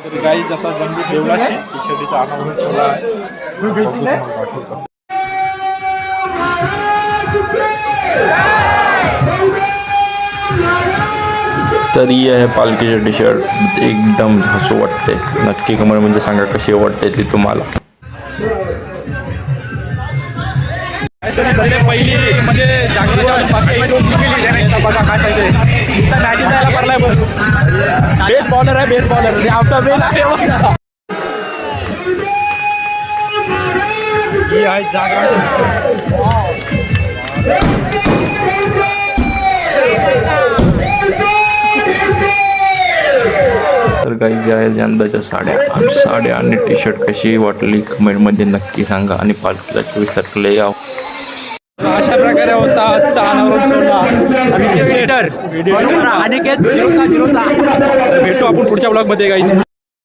गाई जाता जंगली देवळाची टी-शर्टचा अनावरण सोहळा आहे. तर ही आहे पालखीचे टी शर्ट, एकदम हसू वाटते. नक्की कमेंट म्हणजे सांगा कशी वाटते ती तुम्हाला. पहिली म्हणजे बेस बॉलर आहे, बेस बॉलर आमचा बेल आहे. ही आहे तर काही जे आहे यंदाच्या साड्या आणि टी शर्ट कशी वाटली कमेंटमध्ये नक्की सांगा. आणि पालखीला 24 तारखेला या. अशा प्रकारे होता आजचा अनावरण सोहळा. भेटू आपण पुढच्या ब्लॉग मध्ये गाईच.